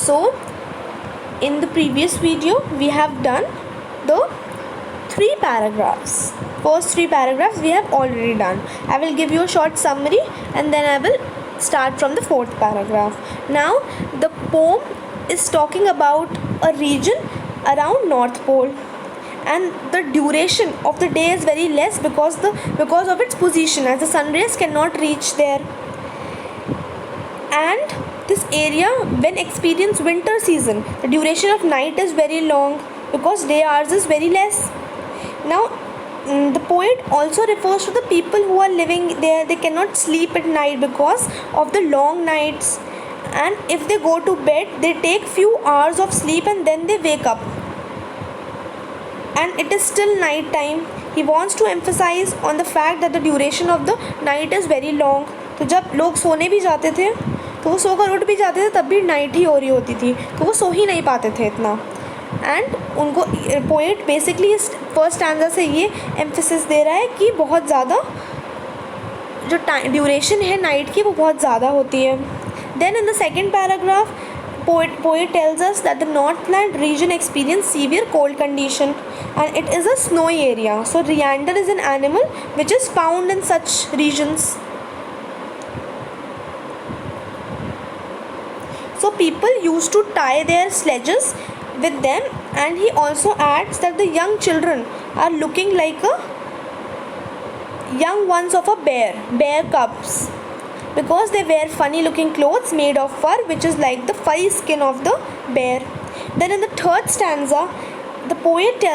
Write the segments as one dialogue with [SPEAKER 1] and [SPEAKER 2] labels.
[SPEAKER 1] So in the previous video we have done the 3 paragraphs. First 3 paragraphs we have already done. I will give you a short summary and then I will start from the 4th paragraph. Now the poem is talking about a region around North Pole, and the duration of the day is very less because of its position, as the sun rays cannot reach there. And this area, when experience winter season, the duration of night is very long because day hours is very less. Now the poet also refers to the people who are living there. They cannot sleep at night because of the long nights, and if they go to bed they take few hours of sleep and then they wake up and it is still night time. He wants to emphasize on the fact that the duration of the night is very long. तो जब लोग सोने भी जाते थे तो वो सोकर उठ भी जाते थे, तब भी नाइट ही हो रही होती थी, तो वो सो ही नहीं पाते थे इतना. एंड उनको पोएट बेसिकली इस फर्स्ट स्टैंजा से ये एम्फेसिस दे रहा है कि बहुत ज़्यादा जो ड्यूरेशन है नाइट की वो बहुत ज़्यादा होती है. Then in the second paragraph poet tells us that the Northland region experience severe cold condition and it is a snowy area. So Riander is an animal which is found in such regions. So people used to tie their sledges with them, and he also adds that the young children are looking like a young ones of a bear cubs, because they wear funny looking clothes made of fur which is like the furry skin of the bear. Then in the third stanza the poet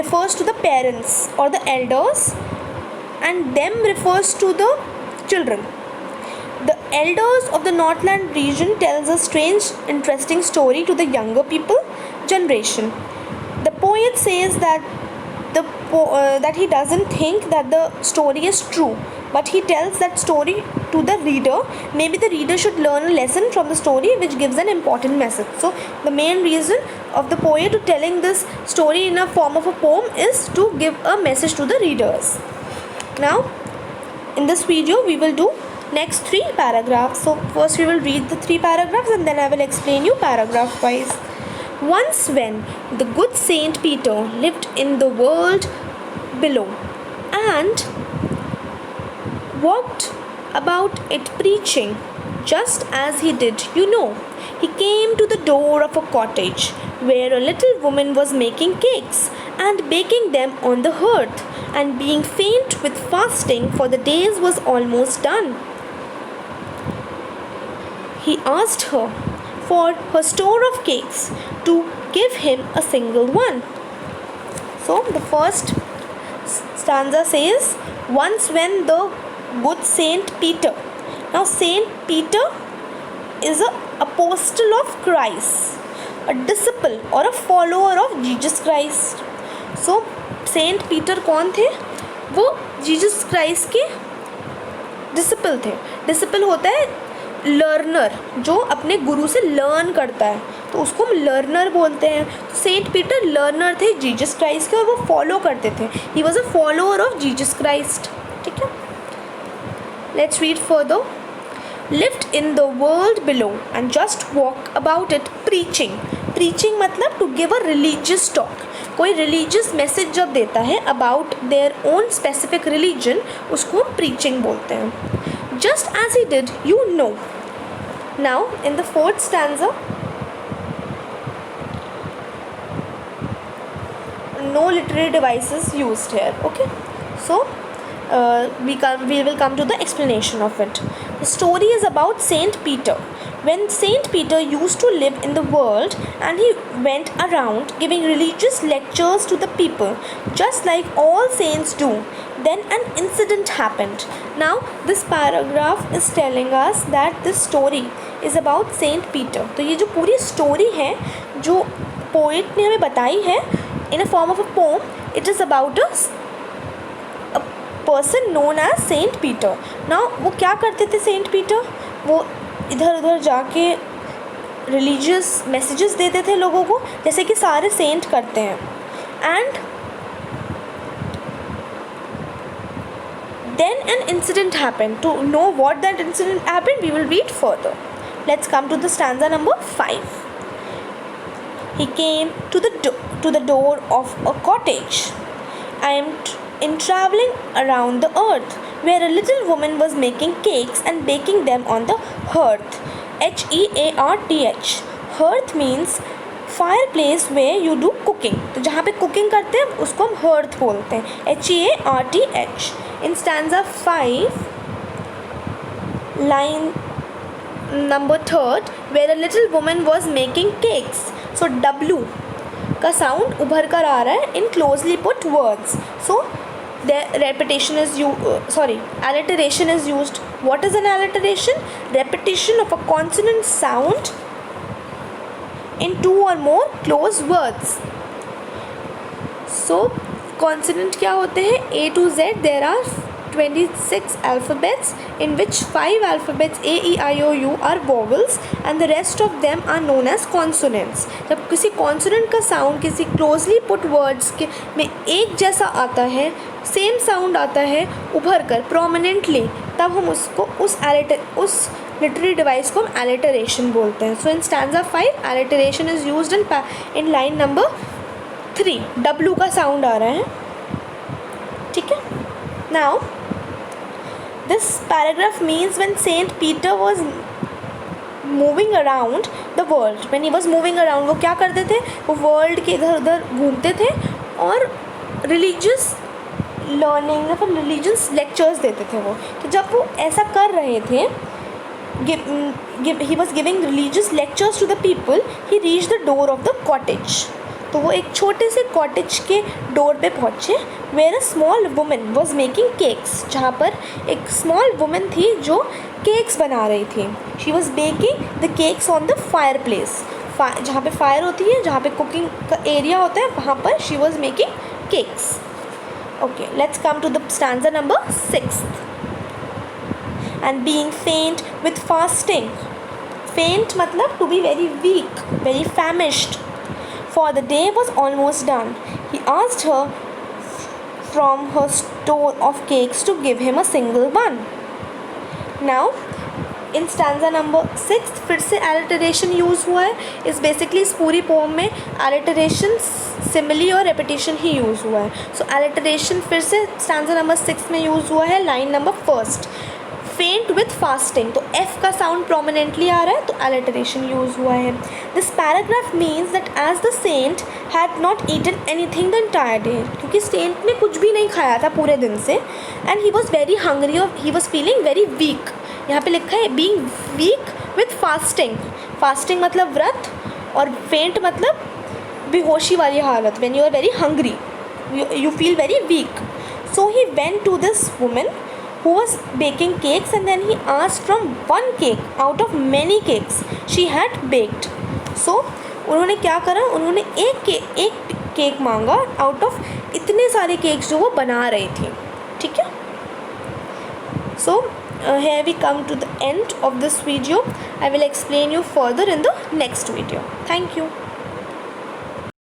[SPEAKER 1] refers to the parents or the elders, and them refers to the children. The elders of the Northland region tells a strange interesting story to the younger people generation. The poet says that that he doesn't think that the story is true, but he tells that story to the reader. Maybe the reader should learn a lesson from the story which gives an important message. So the main reason of the poet to telling this story in a form of a poem is to give a message to the readers. Now in this video we will do next 3 paragraphs. So first we will read the 3 paragraphs and then I will explain you paragraph wise. Once when the good Saint Peter lived in the world below and walked about it preaching, just as he did, he came to the door of a cottage where a little woman was making cakes and baking them on the hearth, and being faint with fasting, for the days was almost done. He asked her for her store of cakes to give him a single one. So the first stanza says, once when the good Saint Peter. Now Saint Peter is an apostle of Christ, a disciple or a follower of Jesus Christ. So Saint Peter कौन थे? वो Jesus Christ के disciple थे. Disciple होता है learner, जो अपने गुरु से लर्न करता है, तो उसको हम लर्नर बोलते हैं. तो सेंट पीटर लर्नर थे जीसस क्राइस्ट के और वो फॉलो करते थे. He was a follower of Jesus Christ. ठीक है, let's read further. Lived in the world below and just walk about it preaching. Preaching मतलब to give a religious talk. कोई रिलीजियस मैसेज जब देता है about their own specific religion, उसको हम preaching बोलते हैं. Just as he did, you know. Now in the fourth stanza, no literary devices used here. Okay, so we will come to the explanation of it. The story is about Saint Peter. When Saint Peter used to live in the world and he went around giving religious lectures to the people, just like all saints do, then an incident happened. Now this paragraph is telling us that this story is about Saint Peter. तो ये जो पूरी story है जो poet ने हमें बताई है in a form of a poem, it is about a person known as Saint Peter. Now वो क्या करते थे Saint Peter? वो इधर उधर जाके religious messages देते थे लोगों को, जैसे कि सारे saint करते हैं. And then an incident happened. To know what that incident happened, we will read further. Let's come to the stanza number 5. He came to the door of a cottage. I am in traveling around the earth, where a little woman was making cakes and baking them on the hearth. Hearth. Hearth means fireplace where you do cooking. तो जहाँ पे cooking करते हैं उसको हम hearth बोलते हैं. Hearth. In stanza 5, line number 3, where a little woman was making cakes. So W का sound उभर कर आ रहा है in closely put words. So the alliteration is used. What is an alliteration? Repetition of a consonant sound in two or more close words. So consonant क्या होते हैं? A to Z there are 26 alphabets, in which 5 alphabets A, E, I, O, U are vowels and the rest of them are known as consonants. जब किसी consonant का sound किसी closely put words के में एक जैसा आता है, सेम साउंड आता है उभर कर prominently, तब हम उसको उस literary device को हम alliteration बोलते हैं. So in stanza 5 alliteration is used in line number 3. W का sound आ रहा है, ठीक है. Now this paragraph means when Saint Peter was moving around the world. When he was moving around, वो क्या करते थे? वो वर्ल्ड के इधर उधर घूमते थे और रिलीजियस लर्निंग या फिर रिलीजियस लेक्चर्स देते थे वो. तो जब वो ऐसा कर रहे थे, he was giving religious lectures to the people, he reached the door of the cottage. तो वो एक छोटे से कॉटेज के डोर पे पहुँचे, where a small woman was making cakes, जहाँ पर एक स्मॉल वुमन थी जो केक्स बना रही थी. She was baking the cakes on the fire place. जहाँ पे फायर होती है, जहाँ पे कुकिंग का एरिया होता है, वहाँ पर she was making cakes. Okay, let's come to the stanza number 6. And being faint with fasting. Faint मतलब to be very weak, very famished. For the day was almost done. He asked her from her store of cakes to give him a single one. Now, in stanza number 6 फिर से alliteration use हुआ है. इस basically इस पूरी pome में alliteration, simile और repetition ही use हुआ है. So alliteration फिर से stanza number 6 में यूज़ हुआ है. line number 1. Faint with fasting, तो F का साउंड प्रोमिनेंटली आ रहा है, तो alliteration यूज़ हुआ है. This paragraph means that as the saint had not eaten anything the entire day, क्योंकि सेंट ने कुछ भी नहीं खाया था पूरे दिन से, and he was very hungry और he was feeling very weak. यहाँ पे लिखा है being weak with fasting. Fasting मतलब व्रत और फेंट मतलब बेहोशी वाली हालत. When you are very hungry you feel very weak. So he went to this woman who was baking cakes, and then he asked from one cake out of many cakes she had baked. So उन्होंने क्या करा, उन्होंने एक cake मांगा out of इतने सारे cakes जो वो बना रही थी. ठीक है. So here we come to the end of this video. I will explain you further in the next video. Thank you.